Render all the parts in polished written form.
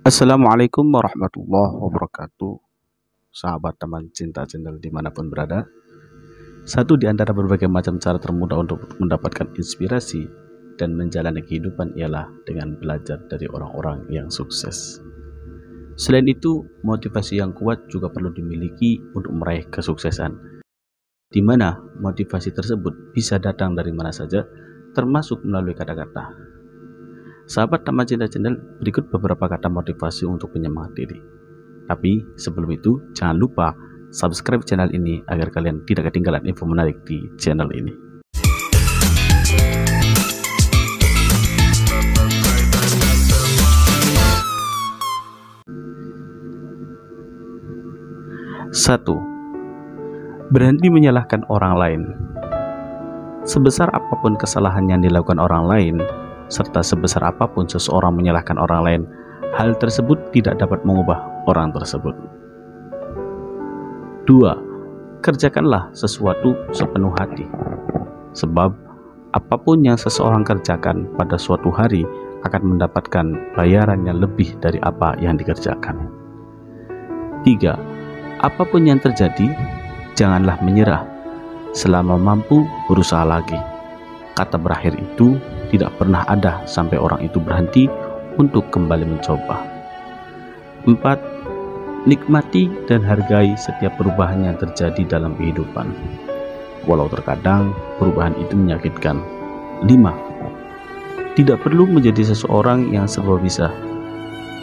Assalamualaikum warahmatullahi wabarakatuh. Sahabat teman cinta channel dimanapun berada, satu di antara berbagai macam cara termudah untuk mendapatkan inspirasi dan menjalani kehidupan ialah dengan belajar dari orang-orang yang sukses. Selain itu, motivasi yang kuat juga perlu dimiliki untuk meraih kesuksesan, di mana motivasi tersebut bisa datang dari mana saja, termasuk melalui kata-kata. Sahabat teman cinta channel, berikut beberapa kata motivasi untuk penyemangat diri. Tapi sebelum itu, jangan lupa subscribe channel ini agar kalian tidak ketinggalan info menarik di channel ini. Satu, berhenti menyalahkan orang lain. Sebesar apapun kesalahan yang dilakukan orang lain, serta sebesar apapun seseorang menyalahkan orang lain, hal tersebut tidak dapat mengubah orang tersebut. 2. Kerjakanlah sesuatu sepenuh hati, sebab apapun yang seseorang kerjakan pada suatu hari akan mendapatkan bayaran yang lebih dari apa yang dikerjakan. 3. Apapun yang terjadi, janganlah menyerah, selama mampu berusaha lagi. Kata berakhir itu tidak pernah ada sampai orang itu berhenti untuk kembali mencoba. 4. Nikmati dan hargai setiap perubahan yang terjadi dalam kehidupan, walau terkadang perubahan itu menyakitkan. 5. Tidak perlu menjadi seseorang yang serba bisa.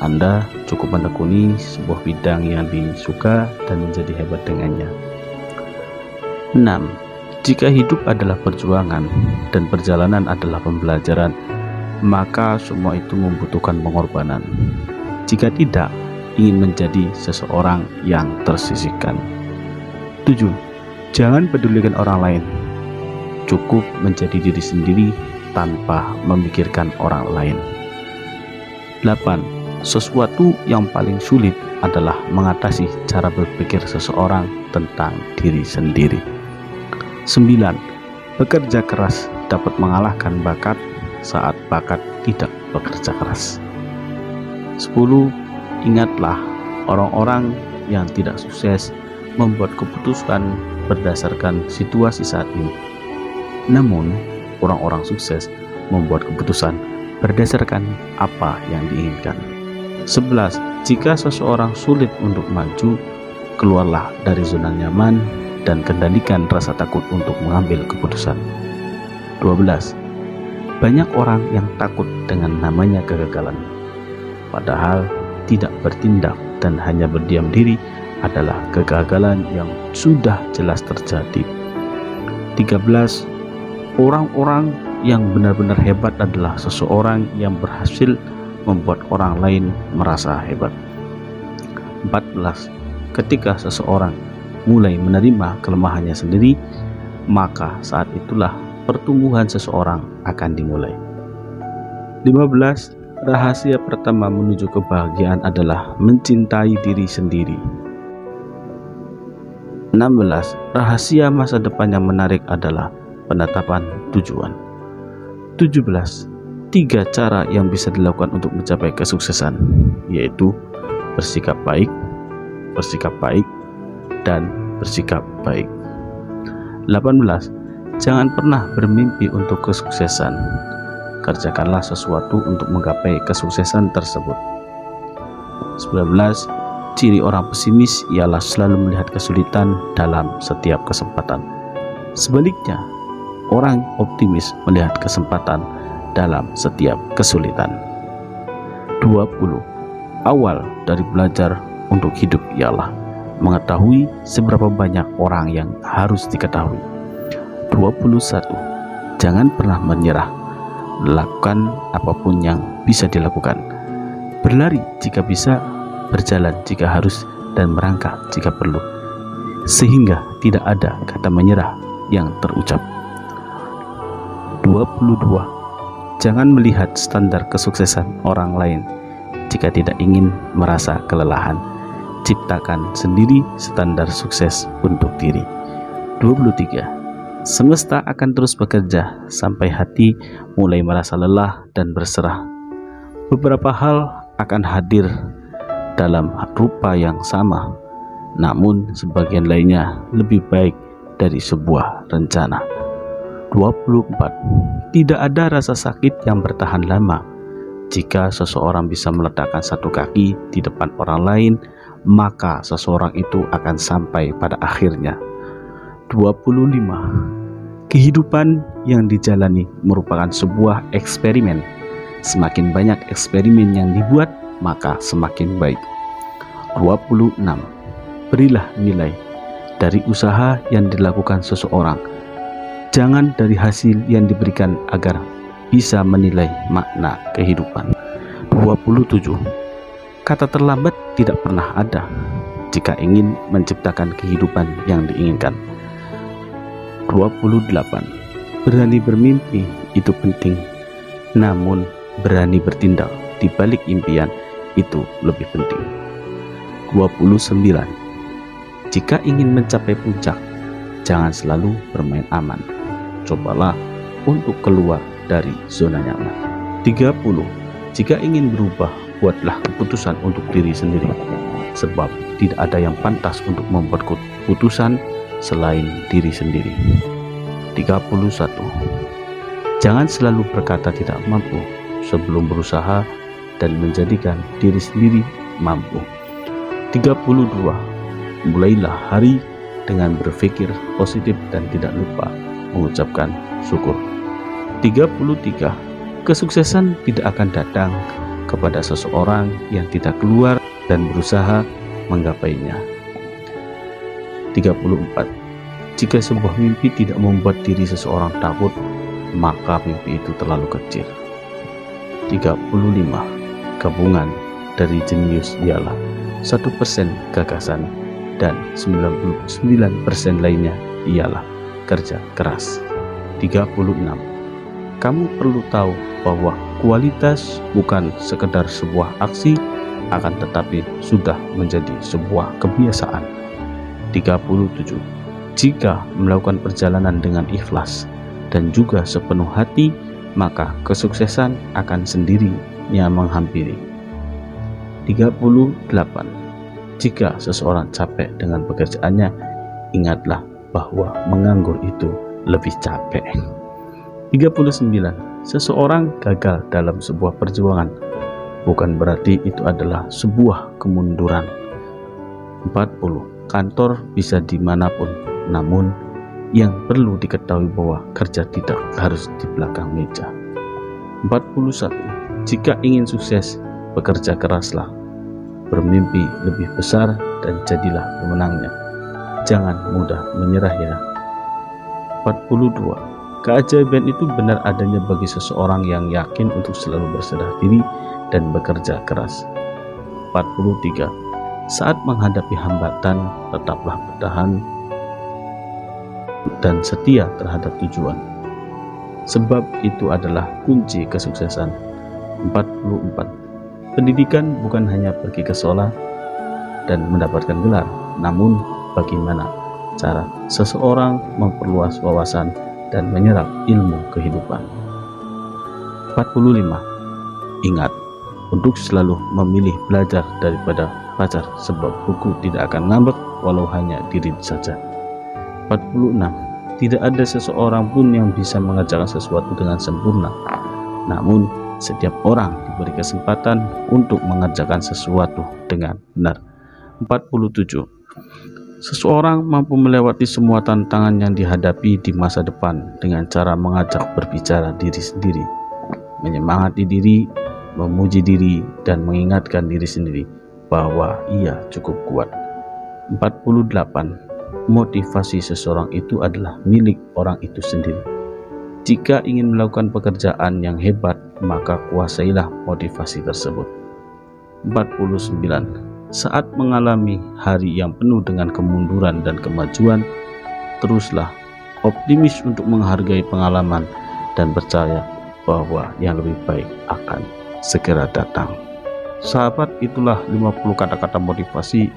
Anda cukup menekuni sebuah bidang yang disuka dan menjadi hebat dengannya. 6. Jika hidup adalah perjuangan dan perjalanan adalah pembelajaran, maka semua itu membutuhkan pengorbanan. Jika tidak, ingin menjadi seseorang yang tersisihkan. 7. Jangan pedulikan orang lain. Cukup menjadi diri sendiri tanpa memikirkan orang lain. 8. Sesuatu yang paling sulit adalah mengatasi cara berpikir seseorang tentang diri sendiri. 9. Bekerja keras dapat mengalahkan bakat saat bakat tidak bekerja keras. 10. Ingatlah, orang-orang yang tidak sukses membuat keputusan berdasarkan situasi saat ini. Namun, orang-orang sukses membuat keputusan berdasarkan apa yang diinginkan. 11. Jika seseorang sulit untuk maju, keluarlah dari zona nyaman dan kendalikan rasa takut untuk mengambil keputusan. 12. Banyak orang yang takut dengan namanya kegagalan, padahal tidak bertindak dan hanya berdiam diri adalah kegagalan yang sudah jelas terjadi. 13. Orang-orang yang benar-benar hebat adalah seseorang yang berhasil membuat orang lain merasa hebat. 14. Ketika seseorang mulai menerima kelemahannya sendiri, maka saat itulah pertumbuhan seseorang akan dimulai. 15. Rahasia pertama menuju kebahagiaan adalah mencintai diri sendiri. 16. Rahasia masa depan yang menarik adalah penetapan tujuan. 17. 3 cara yang bisa dilakukan untuk mencapai kesuksesan, yaitu bersikap baik, dan bersikap baik. 18. Jangan pernah bermimpi untuk kesuksesan. Kerjakanlah sesuatu untuk menggapai kesuksesan tersebut. 19. Ciri orang pesimis ialah selalu melihat kesulitan dalam setiap kesempatan. Sebaliknya, orang optimis melihat kesempatan dalam setiap kesulitan. 20. Awal dari belajar untuk hidup ialah mengetahui seberapa banyak orang yang harus diketahui. 21. Jangan pernah menyerah. Lakukan apapun yang bisa dilakukan. Berlari jika bisa, berjalan jika harus, dan merangkak jika perlu, sehingga tidak ada kata menyerah yang terucap. 22. Jangan melihat standar kesuksesan orang lain jika tidak ingin merasa kelelahan. Ciptakan sendiri standar sukses untuk diri. 23. Semesta akan terus bekerja sampai hati mulai merasa lelah dan berserah. Beberapa hal akan hadir dalam rupa yang sama, namun sebagian lainnya lebih baik dari sebuah rencana. 24. Tidak ada rasa sakit yang bertahan lama. Jika seseorang bisa meletakkan satu kaki di depan orang lain, maka seseorang itu akan sampai pada akhirnya. 25. Kehidupan yang dijalani merupakan sebuah eksperimen. Semakin banyak eksperimen yang dibuat, maka semakin baik. 26. Berilah nilai dari usaha yang dilakukan seseorang, jangan dari hasil yang diberikan, agar bisa menilai makna kehidupan. 27. Kata terlambat tidak pernah ada jika ingin menciptakan kehidupan yang diinginkan. 28. Berani bermimpi itu penting, namun berani bertindak di balik impian itu lebih penting. 29. Jika ingin mencapai puncak, jangan selalu bermain aman. Cobalah untuk keluar dari zona nyaman. 30. Jika ingin berubah, buatlah keputusan untuk diri sendiri, sebab tidak ada yang pantas untuk membuat keputusan selain diri sendiri. 31. Jangan selalu berkata tidak mampu sebelum berusaha dan menjadikan diri sendiri mampu. 32. Mulailah hari dengan berpikir positif dan tidak lupa mengucapkan syukur. 33. Kesuksesan tidak akan datang kepada seseorang yang tidak keluar dan berusaha menggapainya. 34. Jika sebuah mimpi tidak membuat diri seseorang takut, maka mimpi itu terlalu kecil. 35. Gabungan dari jenius ialah 1% gagasan dan 99% lainnya ialah kerja keras. 36. Kamu perlu tahu bahwa kualitas bukan sekedar sebuah aksi, akan tetapi sudah menjadi sebuah kebiasaan. 37. Jika melakukan perjalanan dengan ikhlas dan juga sepenuh hati, maka kesuksesan akan sendirinya menghampiri. 38. Jika seseorang capek dengan pekerjaannya, ingatlah bahwa menganggur itu lebih capek. 39. Seseorang gagal dalam sebuah perjuangan, bukan berarti itu adalah sebuah kemunduran. 40. Kantor bisa dimanapun, namun yang perlu diketahui bahwa kerja tidak harus di belakang meja. 41. Jika ingin sukses, bekerja keraslah, bermimpi lebih besar dan jadilah pemenangnya. Jangan mudah menyerah ya. 42. Keajaiban itu benar adanya bagi seseorang yang yakin untuk selalu berserah diri dan bekerja keras. 43. Saat menghadapi hambatan, tetaplah bertahan dan setia terhadap tujuan, sebab itu adalah kunci kesuksesan. 44. Pendidikan bukan hanya pergi ke sekolah dan mendapatkan gelar, namun bagaimana cara seseorang memperluas wawasan dan menyerap ilmu kehidupan. 45. Ingat untuk selalu memilih belajar daripada pacar, sebab buku tidak akan ngambek walau hanya diri saja. 46. Tidak ada seseorang pun yang bisa mengerjakan sesuatu dengan sempurna, namun setiap orang diberi kesempatan untuk mengerjakan sesuatu dengan benar. 47. Seseorang mampu melewati semua tantangan yang dihadapi di masa depan dengan cara mengajak berbicara diri sendiri, menyemangati diri, memuji diri, dan mengingatkan diri sendiri bahwa ia cukup kuat. 48. Motivasi seseorang itu adalah milik orang itu sendiri. Jika ingin melakukan pekerjaan yang hebat, maka kuasailah motivasi tersebut. 49. Saat mengalami hari yang penuh dengan kemunduran dan kemajuan, teruslah optimis untuk menghargai pengalaman dan percaya bahwa yang lebih baik akan segera datang. Sahabat, itulah 50 kata-kata motivasi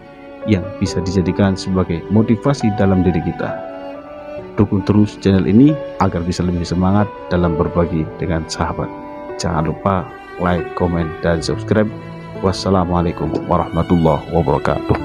yang bisa dijadikan sebagai motivasi dalam diri kita. Dukung terus channel ini agar bisa lebih semangat dalam berbagi dengan sahabat. Jangan lupa like, komen, dan subscribe Wassalamualaikum warahmatullahi wabarakatuh.